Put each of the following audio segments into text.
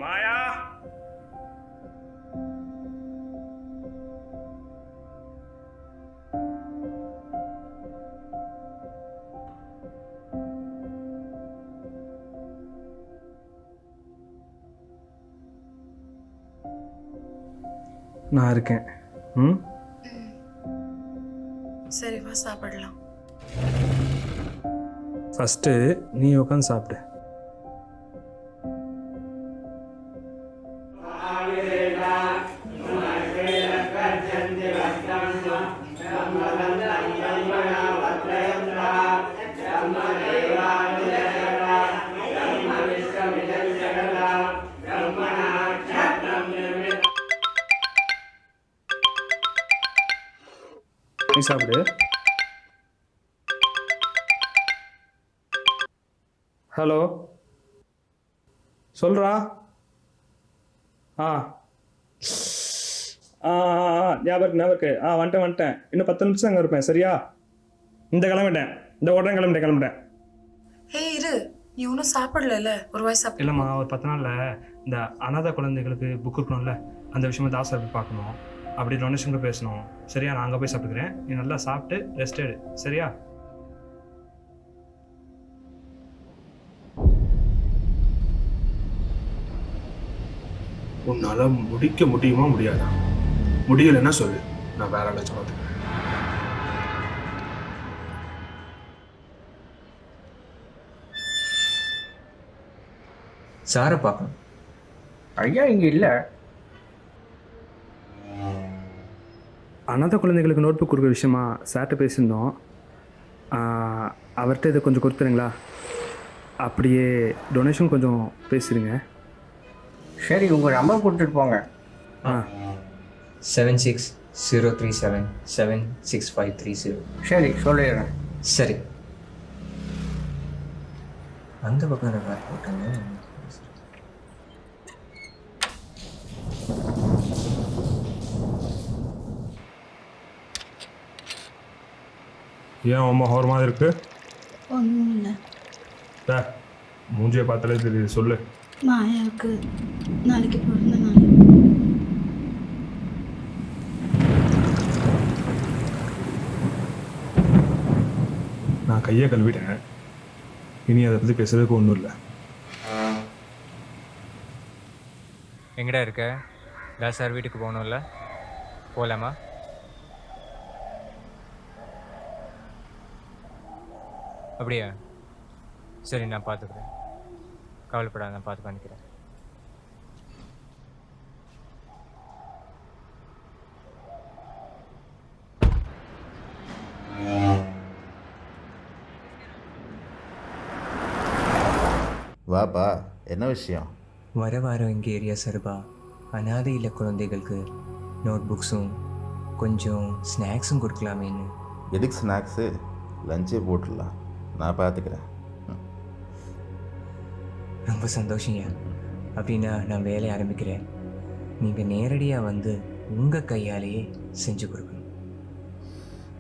மாயா, நான் இருக்கேன். ம், சரி வா சாப்பிடலாம். ஃபஸ்ட்டு நீ உட்காந்து சாப்பிடு. நீ சாப்பிடு. ஹலோ, சொல்றா. ஆ ஆ ஞாபகம் இருக்கு. வந்துட்டேன். இன்னும் 10 நிமிஷம் அங்கே இருப்பேன். சரியா? இந்த கிளம்பிட்டேன். இந்த உடனே கிளம்பிட்டேன். ஹே இரு, நீ ஒன்றும் சாப்பிடல, ஒரு வாய் சாப்பிட. இல்லைம்மா, ஒரு 10 நாளில் இந்த அனாதை குழந்தைகளுக்கு புக் இருக்கணும்ல, அந்த விஷயமா தாசை போய் பார்க்கணும். அப்படி டொனேஷனுக்கு பேசணும். சரியா? நான் அங்கே போய் சாப்பிட்டுக்கிறேன். நீ நல்லா சாப்பிட்டு ரெஸ்ட் எடு. சரியா? உன்னால முடிக்க முடியுமா முடியாதா? முடியலைன்னா சொல்லு, நான் வேற ஏதாச்சும் பார்த்துக்கிறேன். சாரை பார்க்கணும். ஐயா இங்கே இல்லை. அனாதை குழந்தைகளுக்கு நோட் புக் கொடுக்குற விஷயமா சார்ட்ட பேசியிருந்தோம். அவர்கிட்ட இதை கொஞ்சம் கொடுத்துருங்களா? அப்படியே டொனேஷன் கொஞ்சம் பேசுகிறீங்க. சரி, உங்கள் நம்பர் கொடுத்துட்டு போங்க. 7603776530. சரி, சொல்லிடுறேன். சரி, அந்த பக்கம் வேறு போட்டாங்க. ஏன் அம்மா ஒரு மாதிரி இருக்கு? ஒன்றும் இல்லை. மூஞ்சியை பார்த்தாலே தெரியுது. சொல்லு. மாயாவுக்கு நாளைக்கு பிறந்த நாள். நான் கையை கழுவிட்டேன். இனி அதை பற்றி பேசுறதுக்கு ஒன்றும் இல்லை. எங்கடா இருக்க? தாசார் வீட்டுக்கு போகணும்ல, போகலாமா? அப்படியா? சரி, நான் பார்த்துக்கிறேன். கவலைப்படாத, நான் பார்த்து பண்ணிக்கிறேன். வாப்பா, என்ன விஷயம்? வர வாரம் எங்கள் ஏரியா சார்பா அனாதை இல்ல குழந்தைகளுக்கு நோட் புக்ஸும் கொஞ்சம் ஸ்நாக்ஸும் கொடுக்கலாமேன்னு. எதுக்கு ஸ்நாக்ஸு? லஞ்சே போட்டுடலாம், நான் பார்த்துக்கிறேன். ரொம்ப சந்தோஷங்க. அப்படின்னா நான் வேலையை ஆரம்பிக்கிறேன். நீங்கள் நேரடியாக வந்து உங்கள் கையாலேயே செஞ்சு கொடுக்கணும்.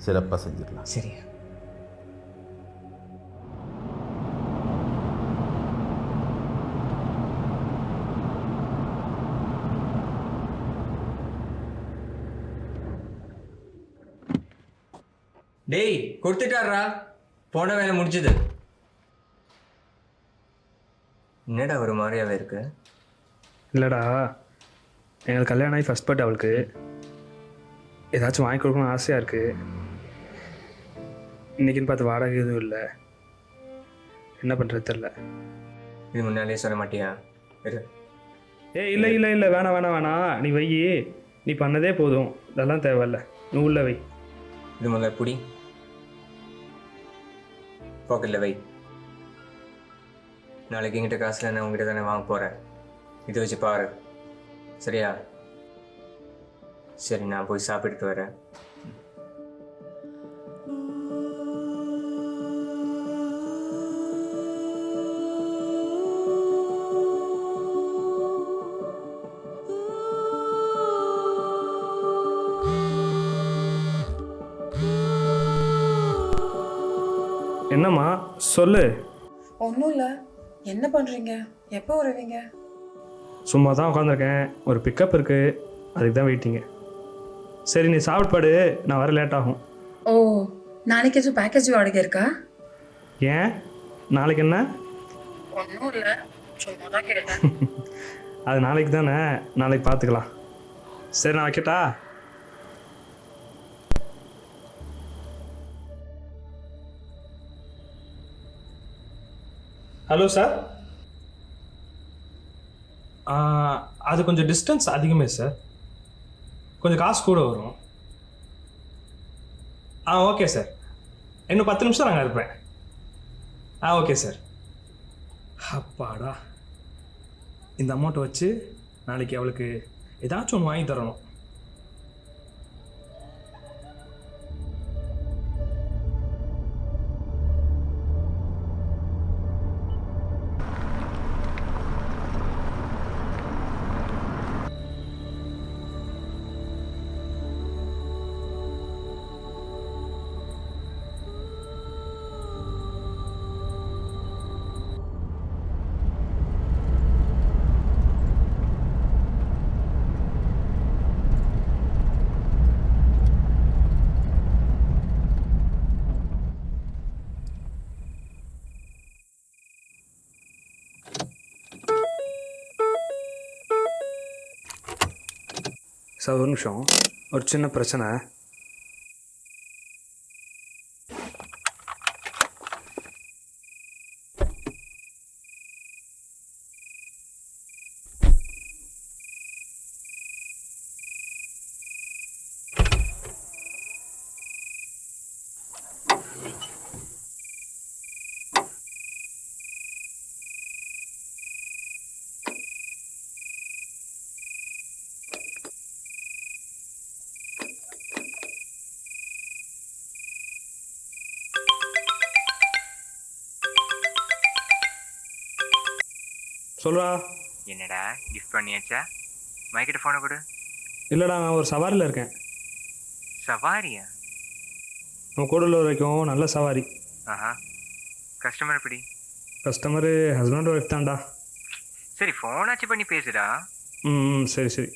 சிறப்பாக செஞ்சிடலாம். சரியா? டேய், கொடுத்துட்டாரா? போன வேலை முடிஞ்சது. என்னடா ஒரு மாதிரியாவே இருக்கு? இல்லைடா, எங்களுக்கு கல்யாணம் ஆகி ஃபஸ்ட் பர்த்டே. அவளுக்கு ஏதாச்சும் வாங்கி கொடுக்கணும்னு ஆசையாக இருக்குது. இன்றைக்கின்னு பார்த்து வாடகை எதுவும் இல்லை. என்ன பண்ணுறது தெரில. இது முன்னாலே சொல்ல மாட்டியா? இல்லை இல்லை இல்லை, வேணாம். நீ வை. நீ பண்ணதே போதும். இதெல்லாம் தேவையில்ல. நீ உள்ள வை. இது முதல்ல புடி, பாக்கெட்டில் வை. நாளைக்கு எங்கிட்ட காசுல நான் உங்ககிட்ட தானே வாங்க போகிறேன். இதை வச்சு பாரு. சரியா? சரி, நான் போய் சாப்பிட்டுட்டு வரேன். என்னம்மா சொல்லு. ஒன்றும் இல்லை. என்ன பண்ணுறீங்க? எப்போ வருவீங்க? சும்மா தான் உட்காந்துருக்கேன், ஒரு பிக்கப் இருக்குது, அதுக்கு தான் வெயிட்டிங்க. சரி நீ சாப்பிட்டு, நான் வர லேட் ஆகும். ஓ, நாளைக்கு எதுவும் பேக்கேஜ் வாடகை இருக்கா? ஏன் நாளைக்கு என்ன? ஒன்றும் இல்லை, சும்மா தான் கேட்டேன். அது நாளைக்கு தானே, நாளைக்கு பார்த்துக்கலாம். சரி நான் வைக்கட்டா? Hello sir. அது கொஞ்சம் டிஸ்டன்ஸ் அதிகமே சார், கொஞ்சம் காசு கூட வரும். ஓகே சார், இன்னும் 10 நிமிஷம் நாங்கள் இருப்பேன். Okay sir. அப்பாடா, இந்த அமௌண்ட்டை வச்சு நாளைக்கு அவளுக்கு ஏதாச்சும் ஒன்று வாங்கி தரணும். சார் ஒரு நிமிஷம், ஒரு சின்ன பிரச்சனை. சொல்றா. என்னடா கிஃப்ட் பண்ணியாச்சா? மைக்கிட்ட ஃபோனை கொடு. இல்லைடா, நான் ஒரு சவாரியில் இருக்கேன். சவாரியா? நம்ம கூடலூர் வரைக்கும் நல்ல சவாரி. ஆஹா, கஸ்டமர் எப்படி? கஸ்டமரு ஹஸ்பண்ட் ஒய்ஃப் தான்டா. சரி ஃபோனாச்சு பண்ணி பேசுடா. ம் சரி சரி.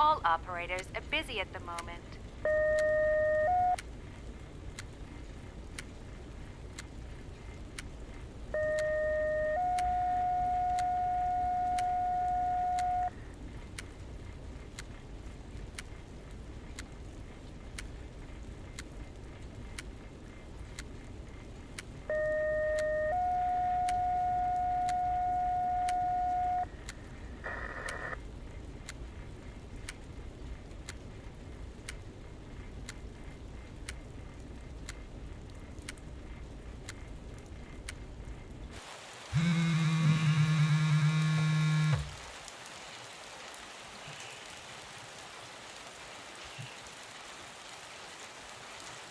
All operators are busy at the moment.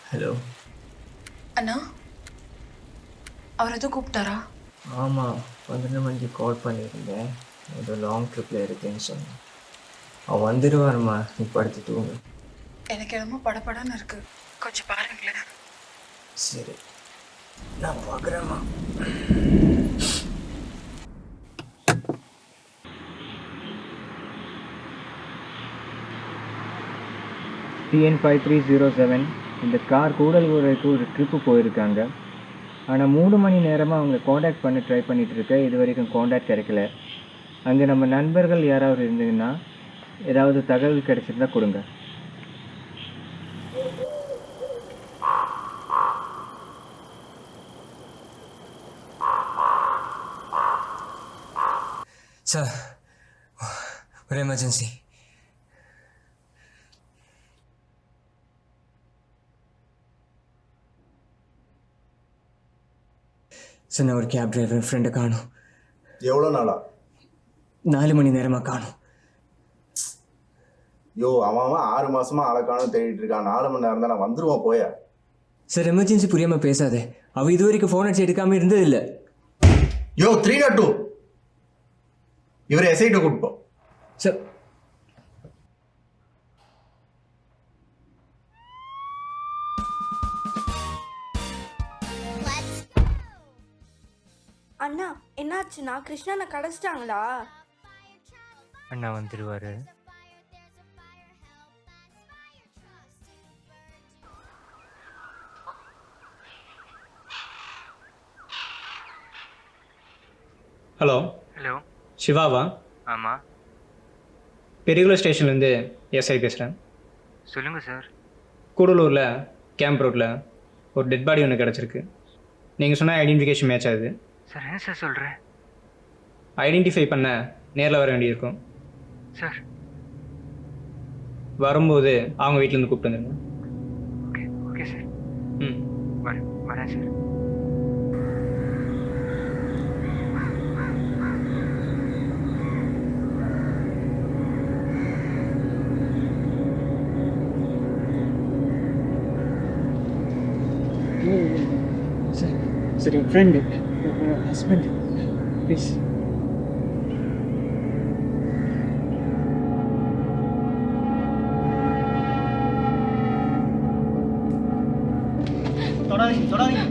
Hello. அண்ணா, அவர் எதுவும் கூப்பிட்டாரா? ஆமாம், 11 மணிக்கு கால் பண்ணியிருந்தேன், ஏதோ லாங் ட்ரிப்பில் இருக்கேன்னு சொன்னேன். அவன் வந்துடுவாருமா, நீ படுத்து தூங்கு. எனக்கு என்னமோ படபடன்னு இருக்கு, கொஞ்சம் பாருங்களேன். சரி, நான் பார்க்குறேம்மா. TN 5307 இந்த கார் கூடலூருக்கு ஒரு ட்ரிப்பு போயிருக்காங்க. ஆனால் 3 மணி நேரமாக அவங்கள காண்டாக்ட் பண்ண ட்ரை பண்ணிகிட்டு இருக்க, இது வரைக்கும் காண்டாக்ட் கிடைக்கல. அங்கே நம்ம நண்பர்கள் யாராவது இருந்தீங்கன்னா ஏதாவது தகவல் கிடைச்சிருந்தா கொடுங்க. சார், ஒரு எமர்ஜென்சி. சார், நான் ஒரு கேப் டிரைவர் ஃப்ரெண்டை காணும். எவ்வளோ நாளா? 4 மணி நேரமாக காணும். யோ, அவன் 6 மாசமா ஆளை காணும் தேடிட்டு இருக்கான். 4 மணி நேரம் தான், நான் வந்துருவான் போய. சார், எமர்ஜென்சி புரியாமல் பேசாதே. அவள் இது வரைக்கும் ஃபோன் அடிச்சு எடுக்காமல் இருந்ததில்லை. யோ, 302 இவரை எஸ்ஐட்ட கூப்பிட்டோம். சார், அண்ணா என்னாச்சுண்ணா? கிருஷ்ணனை கடைச்சிட்டாங்களா? அண்ணா வந்துடுவார். ஹலோ, ஹலோ, சிவாவா? ஆமாம், பெரியகுளம் ஸ்டேஷன்லேருந்து எஸ்ஐ பேசுகிறேன். சொல்லுங்கள் சார். கூடலூரில் கேம்ப் ரோட்டில் ஒரு டெட் பாடி ஒன்று கிடச்சிருக்கு. நீங்கள் சொன்ன ஐடென்டிஃபிகேஷன் மேட்ச் ஆகுது. சார், என்ன சார் சொல்கிறேன்? ஐடென்டிஃபை பண்ண நேரில் வர வேண்டியிருக்கும் சார். வரும்போது அவங்க வீட்டிலேருந்து கூப்பிட்டு வந்துடுங்க. Okay okay sir. ம், வரேன் சார். சரி, ஃப்ரெண்டு, ஹஸ்பண்ட், ப்ளீஸ். தொடாதீங்க.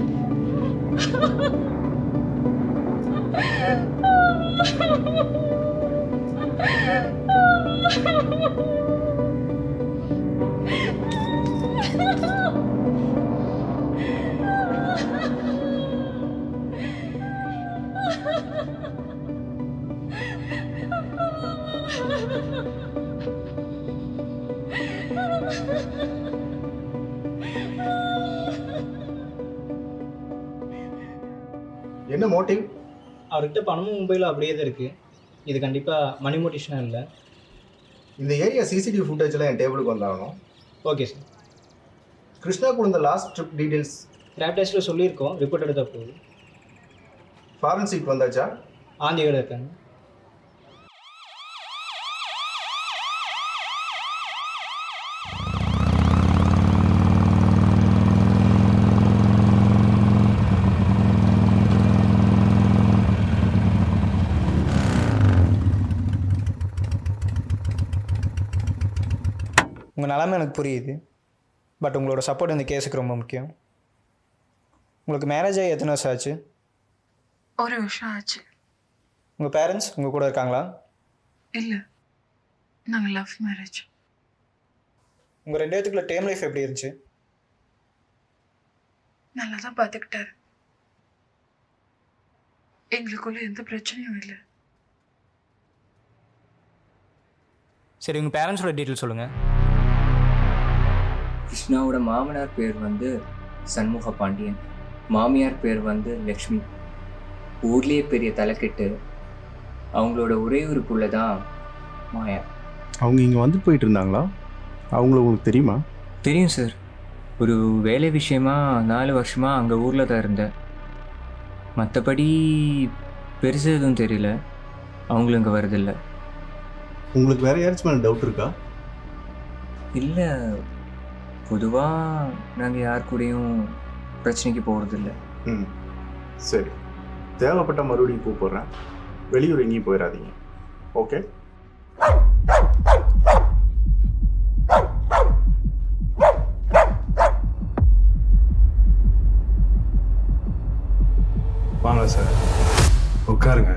என்ன மோட்டிவ்? அவர்கிட்ட பணமும் மொபைலும் அப்படியே தான் இருக்குது. இது கண்டிப்பாக மணி மோட்டிவேஷனாக இல்லை. இந்த ஏரியா சிசிடிவி ஃபுட்டேஜ்லாம் என் டேபிளுக்கு வந்தாகணும். Okay sir. கிருஷ்ணா கூட இந்த லாஸ்ட் ட்ரிப் டீட்டெயில்ஸ் லேப் டெஸ்ட்டில் சொல்லியிருக்கோம், ரிப்போர்ட் எடுத்தால் போகுது. ஃபாரன்சிக் வந்தாச்சா? ஆந்தியோட இருக்காங்க. உங்கள் நிலமை எனக்கு புரியுது, பட் உங்களோட சப்போர்ட் இந்த கேஸுக்கு ரொம்ப முக்கியம். உங்களுக்கு மேரேஜ் ஆகி எத்தனை வருஷம் ஆச்சு? 1 வருஷம் ஆச்சு. உங்கள் பேரண்ட்ஸ் உங்கள் கூட இருக்காங்களா? இல்லை, நாங்கள் லவ் மேரேஜ். உங்கள் 2 பேத்துக்குள்ள டேம் லைஃப் எப்படி இருந்துச்சு? நல்லா தான் பார்த்துக்கிட்டாரு. எங்களுக்குள்ள எந்த பிரச்சனையும் இல்லை. சரி, உங்கள் பேரண்ட்ஸோட டீட்டெயில் சொல்லுங்கள். கிருஷ்ணாவோட மாமனார் பேர் வந்து சண்முக பாண்டியன், மாமியார் பேர் வந்து லக்ஷ்மி. ஊர்லேயே பெரிய தலைக்கெட்டு. அவங்களோட ஒரே ஒரு புள்ள தான் மாயா. அவங்க இங்கே வந்துட்டு போயிட்டு இருந்தாங்களா? அவங்கள உங்களுக்கு தெரியுமா? தெரியும் சார். ஒரு வேலை விஷயமா 4 வருஷமாக அங்கே ஊரில் தான் இருந்தேன். மற்றபடி பெருசு எதுவும் தெரியல. அவங்களும் இங்கே வரதில்லை. உங்களுக்கு வேறு யாராச்சும் மேலே டவுட் இருக்கா? இல்லை, பொதுவாக நாங்கள் யார் கூடயும் பிரச்சனைக்கு போகிறதில்ல. ம், சரி. தேவைப்பட்ட மறுபடியும் கூப்பிட்றேன். வெளியூர் எங்கேயும் போயிடாதீங்க. ஓகே? வாங்க சார், உட்காருங்க.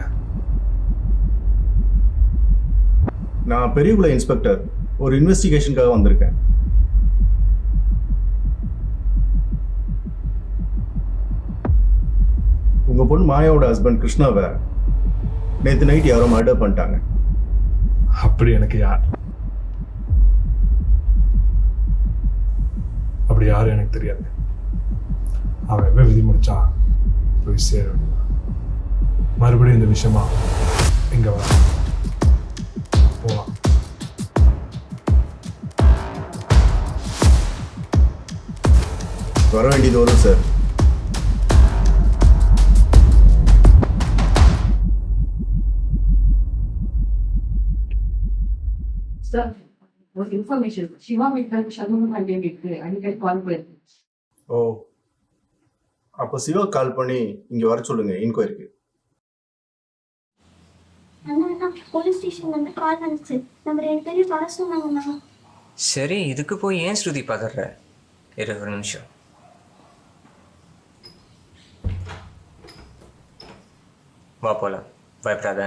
நான் பெரியகுளம் இன்ஸ்பெக்டர். ஒரு இன்வெஸ்டிகேஷனுக்காக வந்திருக்கேன். உங்க பொண்ணு மாயாவோட ஹஸ்பண்ட் கிருஷ்ணாவை நேற்று நைட் யாரோ மர்டர் பண்ணிட்டாங்க. அப்படி யாரும் எனக்கு தெரியாது. அவன் எப்போ விதி முடிச்சான் போய் சேர வேண்டியதான். மறுபடியும் இந்த விஷயமா இங்கே வர போகலாம். வர வேண்டியது வரும் சார். சார், ஒரு இன்ஃபர்மேஷன். சிவா வீட்டில் சண்முகம் பாண்டியன் வீட்டுக்கு அடிக்கடி கால் போயிருக்கு. ஓ, அப்போ சிவா கால் பண்ணி இங்கே வர சொல்லுங்க இன்கொயரிக்கு. அண்ணா போலீஸ் ஸ்டேஷன்லேருந்து கால் வந்துச்சு. நம்ம 2 பேரையும் வர சொன்னாங்கண்ணா. சரி, இதுக்கு போய் ஏன் ஸ்ருதி பதற? ஒரு நிமிஷம். வா போலாம், பயப்படாத.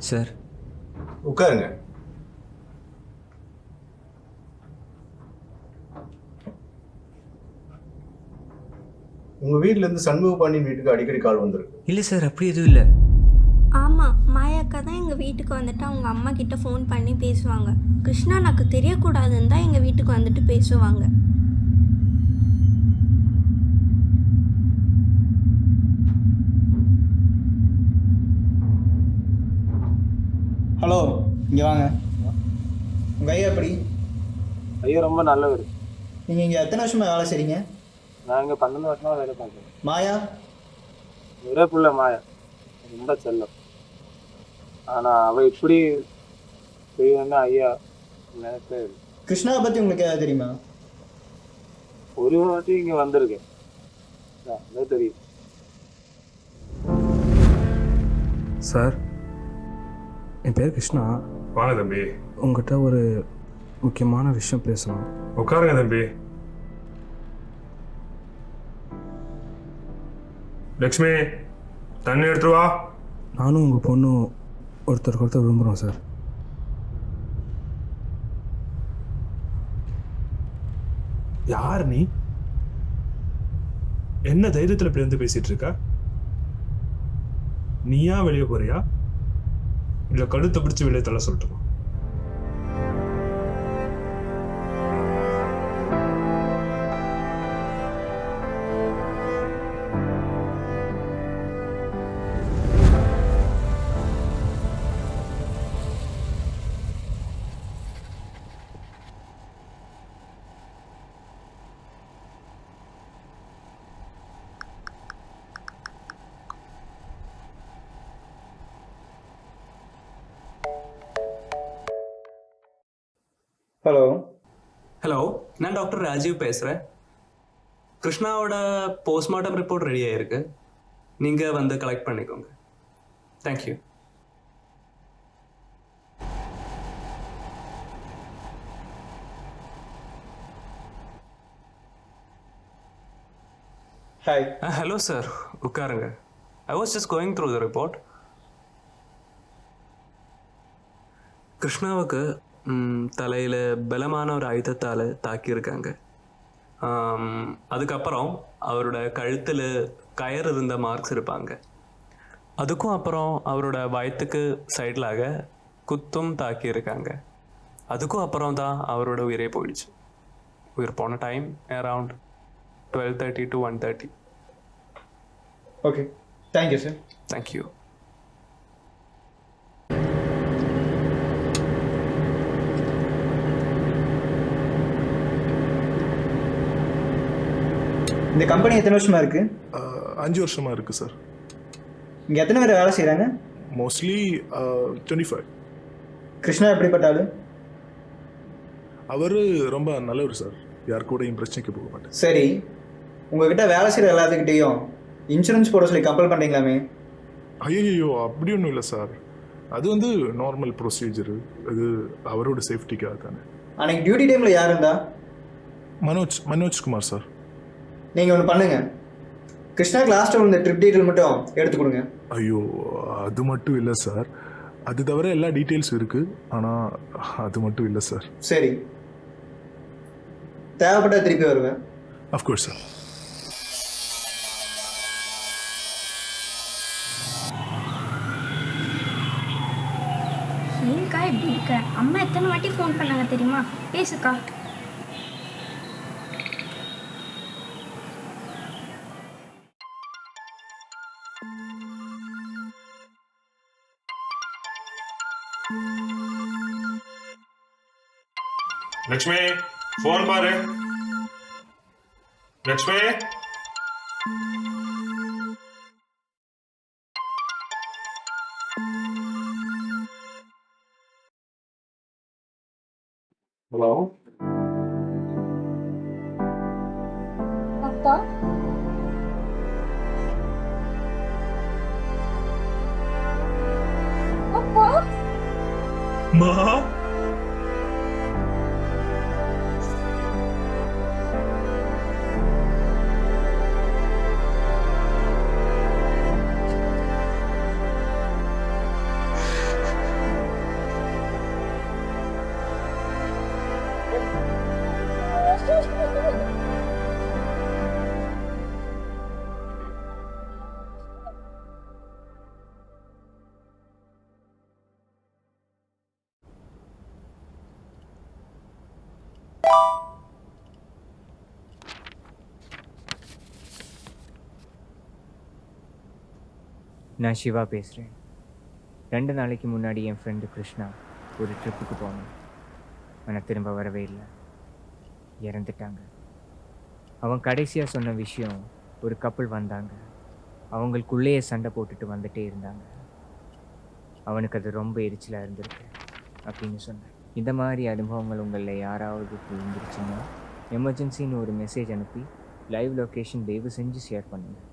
சார் உட்காருங்க. உங்க வீட்ல இருந்து சண்முக பாண்டியன் வீட்டுக்கு அடிக்கடி கால் வந்திருக்கு. இல்லை சார், அப்படி எதுவும் இல்லை. ஆமாம், மாயாக்கா தான் எங்கள் வீட்டுக்கு வந்துட்டு அவங்க அம்மா கிட்ட ஃபோன் பண்ணி பேசுவாங்க. கிருஷ்ணா எனக்கு தெரியக்கூடாதுன்னு தான் எங்கள் வீட்டுக்கு வந்துட்டு பேசுவாங்க. ஹலோ, இங்கே வாங்க. உங்கள் ஐயா எப்படி? ஐயா ரொம்ப நல்லவர். நீங்கள் இங்கே எத்தனை வருஷமாக வேலை செய்கிறீங்க? நான் இங்கே 12 வருஷமாக வேலை பார்க்குறேன். மாயா? ஒரே பிள்ளை மாயா, ரொம்ப செல்லம். ஆனால் அவள் இப்படி செய்யணும்னு ஐயா நினைப்பே இல்லை. கிருஷ்ணாவை பற்றி உங்களுக்கு ஏதாவது தெரியுமா? ஒரு வாட்டி இங்கே வந்திருக்கேன், அதான் தெரியும். சார், என் பேர் கிருஷ்ணா. வாங்க தம்பி. உங்ககிட்ட ஒரு முக்கியமான விஷயம் பேசணும். உட்காருங்க தம்பி. லக்ஷ்மி, தண்ணி எடுத்துட்டு வா. நானும் உங்கள் பொண்ணும் ஒருத்தருக்கு ஒருத்தர் விரும்புகிறோம் சார். யார் நீ? என்ன தைரியத்தில் இப்படி வந்து பேசிட்டு இருக்க? நீயா வெளியே போறியா, இல்லை கழுத்தை பிடிச்சி வெளியே தள்ள சொல்லட்டுமா? ஹலோ. ஹலோ, நான் டாக்டர் ராஜீவ் பேசுகிறேன். கிருஷ்ணாவோட போஸ்ட்மார்ட்டம் ரிப்போர்ட் ரெடி ஆகிருக்கு. நீங்கள் வந்து கலெக்ட் பண்ணிக்கோங்க. தேங்க்யூ. ஹாய். ஹலோ சார், உட்காருங்க. I was just going through the report. கிருஷ்ணாவுக்கு தலையில் பலமான ஒரு ஆயுதத்தால் தாக்கியிருக்காங்க. அதுக்கப்புறம் அவரோட கழுத்தில் கயர் இருந்த மார்க்ஸ் இருப்பாங்க. அதுக்கும் அப்புறம் அவரோட வயிற்றுக்கு சைடிலாக குத்தும் தாக்கியிருக்காங்க. அதுக்கும் அப்புறம் தான் அவரோட உயிரே போயிடுச்சு. உயிர் போன time around 12:30 to 1:30. Okay, thank you sir. Thank you. இந்த கம்பெனி எத்தனை வருஷமாக இருக்குது? 5 வருஷமாக இருக்குது சார். இங்கே எத்தனை பேர் வேலை செய்கிறாங்க? மோஸ்ட்லி 25. கிருஷ்ணா எப்படிப்பட்ட ஆளு? அவர் ரொம்ப நல்லவர் சார். யார் கூடயும் பிரச்சனைக்கு போக மாட்டேன். சரி, உங்ககிட்ட வேலை செய்கிற எல்லாத்துக்கிட்டேயும் இன்சூரன்ஸ் போட சொல்லி கம்பல் பண்ணுறீங்களாமே? ஐயோ அப்படி ஒன்றும் இல்லை சார். அது வந்து நார்மல் ப்ரொசீஜரு. அது அவரோட சேஃப்டிக்காக தானே. அன்றைக்கி டியூட்டி டைமில் யார் இருந்தா? மனோஜ்குமார் சார். நீங்கள் ஒன்று பண்ணுங்கள், கிருஷ்ணாக்கு லாஸ்ட் டைம் இந்த ட்ரிப் டீட்டெயில் மட்டும் எடுத்து கொடுங்க. ஐயோ அது மட்டும் இல்லை சார். அது தவிர எல்லா டீட்டெயில்ஸும் இருக்குது. ஆனால் அது மட்டும் இல்லை சார். சரி, தேவைப்பட்டால் திருப்பி வருவேன். Of course sir. ஏங்கா இப்படி இருக்க? அம்மா எத்தனை வாட்டி ஃபோன் பண்ணாங்க தெரியுமா? பேசுக்கா. லக்ஷ்மி ஃபோன் பாரு. லக்ஷ்மி ஹலோ அப்பா அப்பா மா நான் சிவா பேசுகிறேன். 2 நாளைக்கு முன்னாடி என் ஃப்ரெண்டு கிருஷ்ணா ஒரு ட்ரிப்புக்கு போனோம். ஆனால் திரும்ப வரவே இல்லை, இறந்துட்டாங்க. அவன் கடைசியாக சொன்ன விஷயம், ஒரு கப்பல் வந்தாங்க, அவங்களுக்குள்ளேயே சண்டை போட்டுட்டு வந்துட்டே இருந்தாங்க. அவனுக்கு அது ரொம்ப எரிச்சலாக இருந்திருக்கு அப்படின்னு சொன்னேன். இந்த மாதிரி அனுபவங்கள் உங்களில் யாராவது இருந்துருச்சுன்னா எமர்ஜென்சின்னு ஒரு மெசேஜ் அனுப்பி லைவ் லொக்கேஷன் தயவு செஞ்சு ஷேர் பண்ணுங்கள்.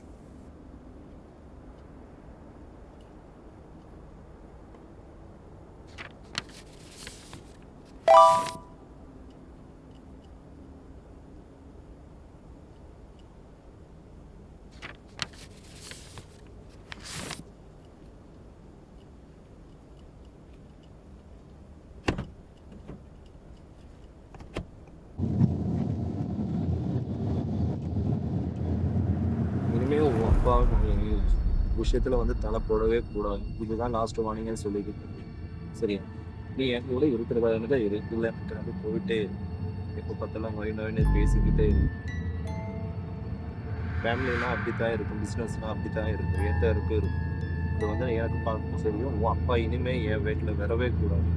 இனிமேல் உன் அப்பா விஷயத்தில் வந்து தலை போடவே கூடாது. இதுதான் லாஸ்ட் வார்னிங்னு சொல்லிக்கிட்டு சரியா? நீ என் கூட இருக்கிறதான்னு தான் இரு, இல்லை வந்து போயிட்டே எப்போ பார்த்தாலும் நோயின்னு பேசிக்கிட்டே இரு. ஃபேமிலினா அப்படி தான் இருக்கும், பிஸ்னஸ்னால் அப்படி தான் இருக்கும், எந்த இருக்கும். இது வந்து எனக்கு பார்க்க தெரியும். உன் அப்பா இனிமேல் என் வீட்டில் வரவே கூடாது.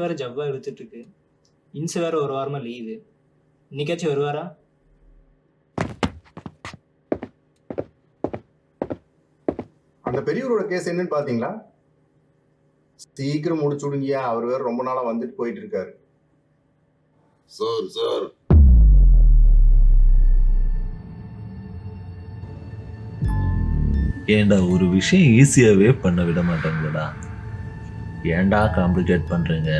வேற ஜவ்வா எடுத்துட்டு இருக்கு. இன்ஸ் வேற ஒரு வாரமா லீவு. இன்னைக்காச்சும் வருவாரா? அந்த பெரியவரோட கேஸ் என்னன்னு பாத்தீங்களா? சீக்கிரம் முடிச்சு விடுங்கயா, அவர் வேற ரொம்ப நாளா வந்துட்டு போயிட்டு இருக்காரு. சார் ஏண்டா ஒரு விஷயம் ஈஸியாவே பண்ண விட மாட்டாங்களா? ஏண்டா காம்ப்ளிகேட் பண்றீங்க?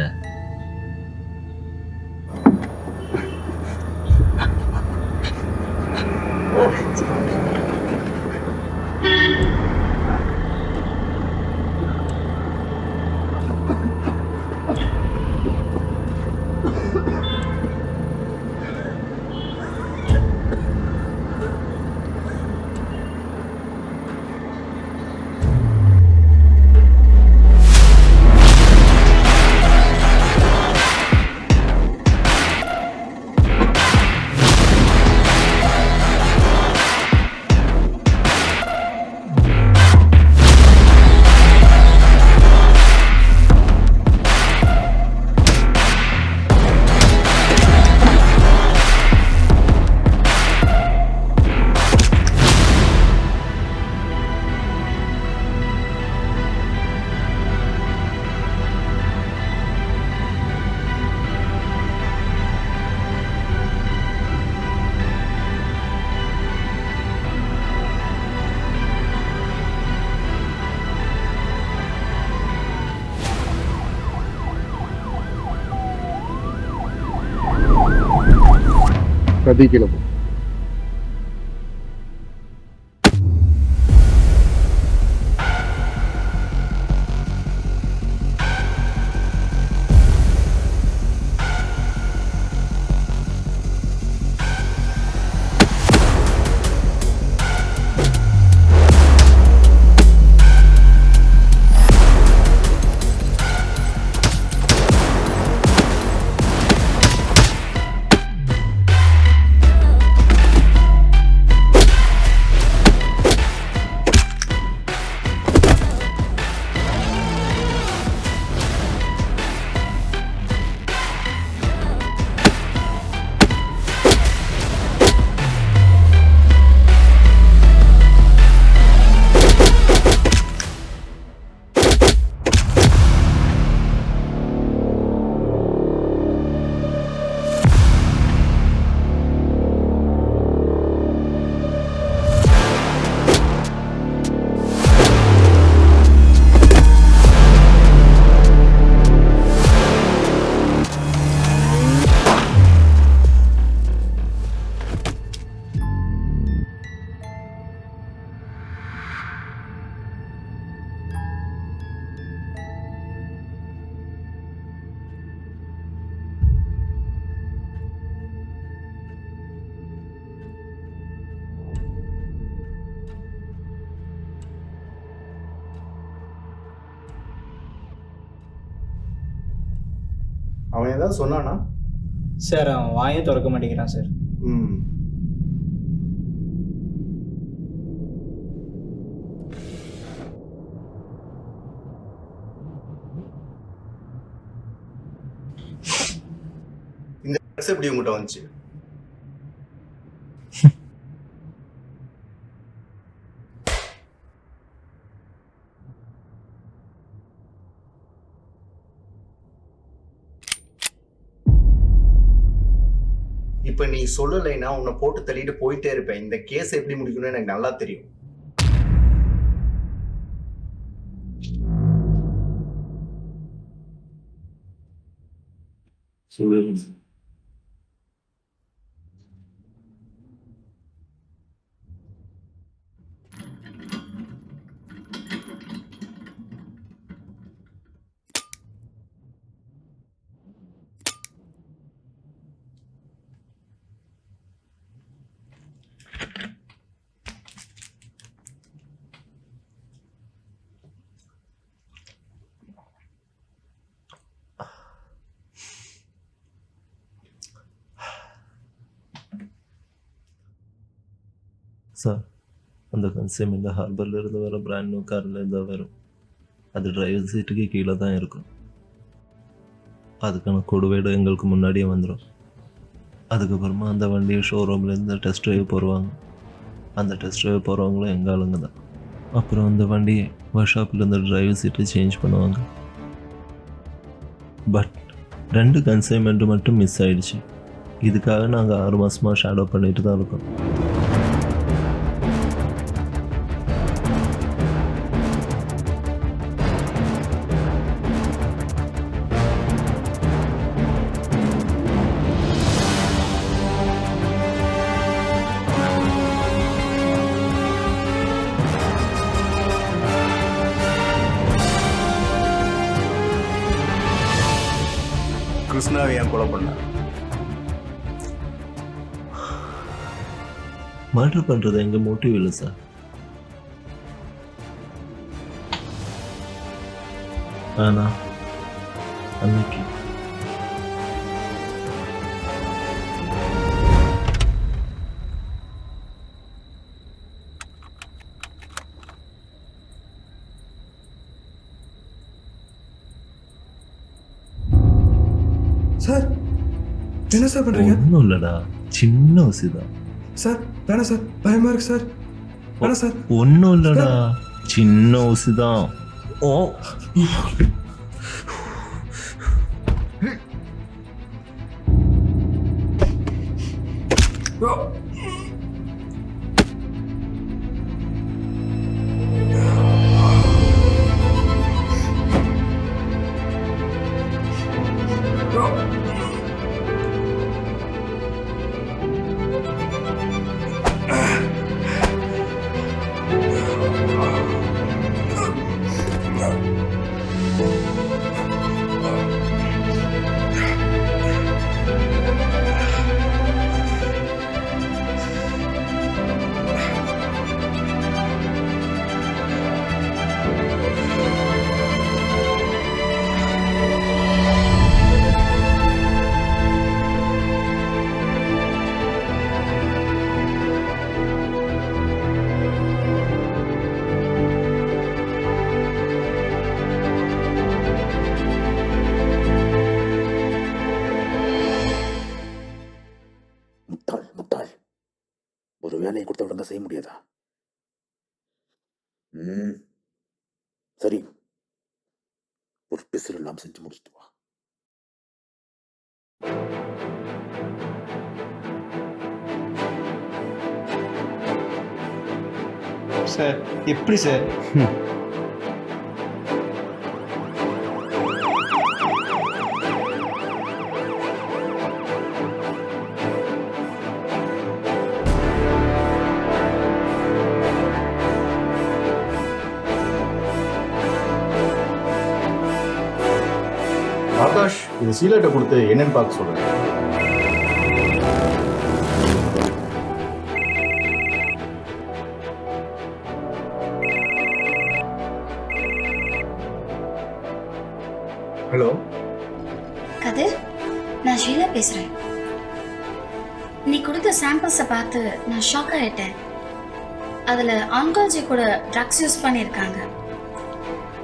பிரதி கிளம்பு. அவன் ஏதாவது சொன்னானா? சார் அவன் வாயும் திறக்க மாட்டேங்கிறான் சார். ம். இந்த ட்ரெஸ் எப்படி உங்கள்கிட்ட வந்துச்சு? இப்ப நீ சொல்லலைன்னா உன்னை போட்டு தள்ளிட்டு போயிட்டே இருப்பேன். இந்த கேஸ் எப்படி முடிக்கணும்னு எனக்கு நல்லா தெரியும். சார், அந்த கன்சியூமர் ஹார்பரில் இருந்து வர பிராண்ட் நியூ காரில் தான் வரும். அது டிரைவர் சீட்டுக்கு கீழே தான் இருக்கும். அதுக்கான கொடுவேடு எங்களுக்கு முன்னாடியே வந்துடும். அதுக்கப்புறமா அந்த வண்டியை ஷோரூம்லேருந்து டெஸ்ட் ட்ரைவ் போடுவாங்க. அந்த டெஸ்ட் ட்ரைவ் போகிறவங்களும் எங்கள் ஆளுங்க தான். அப்புறம் அந்த வண்டியை ஒர்க் ஷாப்லேருந்து டிரைவர் சீட்டு சேஞ்ச் பண்ணுவாங்க. பட் 2 கன்சைன்மெண்ட்டு மட்டும் மிஸ் ஆகிடுச்சு. இதுக்காக நாங்கள் 6 மாதமாக ஷேடோ பண்ணிட்டு தான் இருக்கோம். கிருஷ்ணாவை ஏன் கொலை பண்ண? மர்டர் பண்ணுறது எங்கள் மோட்டிவ் இல்லை சார். ஆனால் அன்னைக்கு சார் என்ன சார் பண்ணுறீங்க? ஒன்றும் இல்லைடா, சின்ன ஊசிதான் சார். வேணாம் சார், பயமா இருக்கு சார். வேணாம் சார். ஒன்றும் இல்லைடா, சின்ன ஊசிதான். ஓ வேலையை கொடுத்த உடனே செய்ய முடியாதா? சரி, ஒரு பிசில் இல்லாமல் செஞ்சு முடிச்சுட்டு வா. சார் எப்படி சார்? ஆகாஷ், இது சீலட்டை கொடுத்து என்னன்னு பார்க்க சொல்றேன். ஹலோ கதிர், நான் ஷீலா பேசுறேன். நீ கொடுத்த சாம்பிள்ஸை பார்த்து நான் ஷாக் ஆயிட்டேன். அதுல ஆன்காலஜி கூட ட்ரக்ஸ் யூஸ் பண்ணியிருக்காங்க.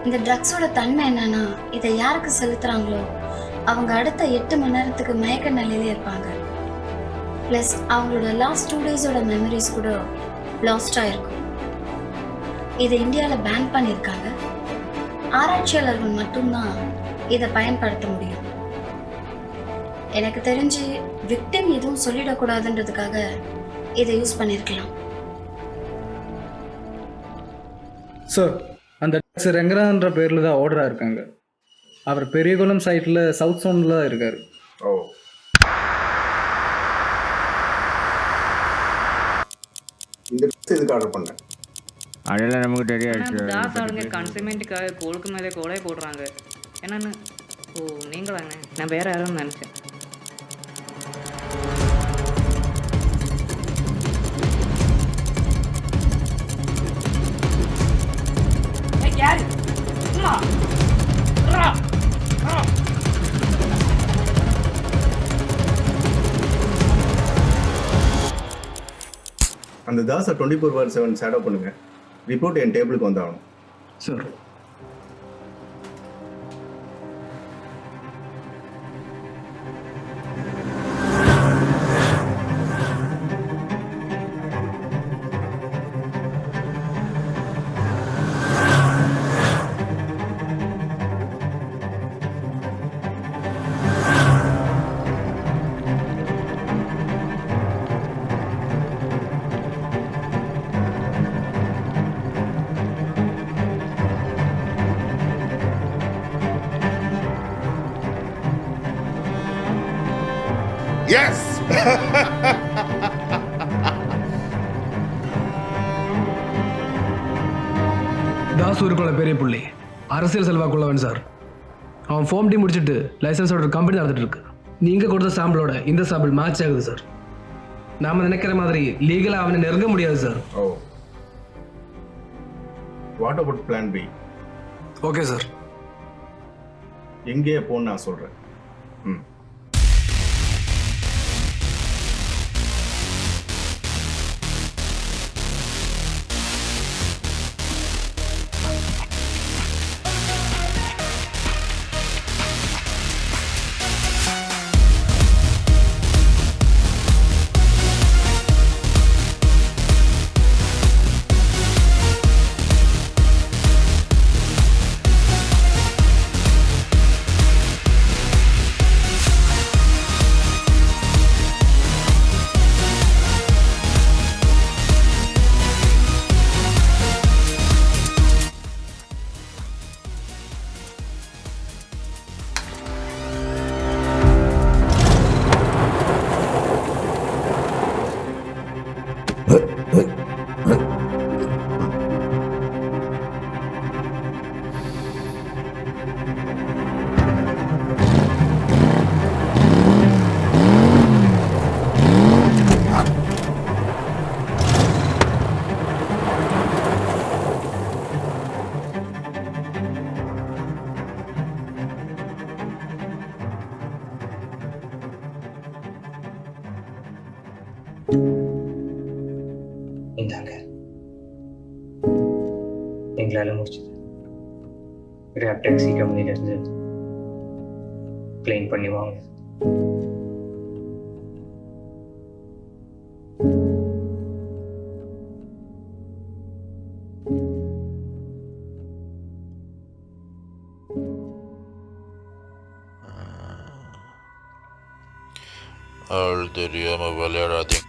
இந்த ட்ரக்ஸோட தன்மை என்னன்னா, இதை யாருக்கு செலுத்துறாங்களோ அவங்க அடுத்த 8 மணி நேரத்துக்கு மயக்க நிலையிலே இருப்பாங்க. ப்ளஸ் அவங்களோட லாஸ்ட் 2 டேஸோட மெமரிஸ் கூட லாஸ்ட் ஆயிருக்கும். இதை இந்தியாவில் பேன் பண்ணியிருக்காங்க. ஆராய்ச்சியாளர்கள் மட்டும்தான் இதை பயன்படுத்த முடியும். எனக்கு தெரிஞ்சு விக்டிம் எதுவும் சொல்லிடக்கூடாதுன்றதுக்காக இதை யூஸ் பண்ணியிருக்கலாம். சார், அந்த டாக்டர் ரெங்கரான்ற பேரில் தான் ஆர்டராக இருக்காங்க. அவர் பெரியகுளம் சைட்டில் சவுத் சவுண்டில் தான் இருக்கார். ஓ, இந்த இதுக்கு ஆர்டர் பண்ணேன். அதெல்லாம் நமக்கு தெரியாது. தாஸ் ஆளுங்க கன்சைன்மெண்ட்டுக்காக கோலுக்கு மேலே கோலே போடுறாங்க. என்னன்னு? ஓ, நீங்களாங்க. நான் வேற யாரும் நினச்சேன். அந்த தாஸை 24/7 ஷேடோ பண்ணுங்க. ரிப்போர்ட் என் டேபிளுக்கு வந்தாகணும். Sir, S. தாஸ் ஊருக்குள்ள பெரிய புள்ளி, அரசியல் செல்வாக்குள்ளவன் சார். அவன் ஃபார்ம் டி முடிச்சுட்டு லைசன்ஸோட ஒரு கம்பெனி நடந்துட்டு இருக்கு. நீங்க கொடுத்த சாம்பிளோட இந்த சாம்பிள் மேட்ச் ஆகுது சார். நாம நினைக்கிற மாதிரி லீகலா அவனை நெருங்க முடியாது sir. Oh, what about plan B? Okay sir. எங்கே போன்னு நான் சொல்றேன். ம், இந்தாங்க, எங்களால் முடிச்சது. கிராப் டாக்ஸி கம்பெனிலேருந்து கிளைம் பண்ணி வாங்க. ஆள் தெரியாமல் விளையாடாதீங்க.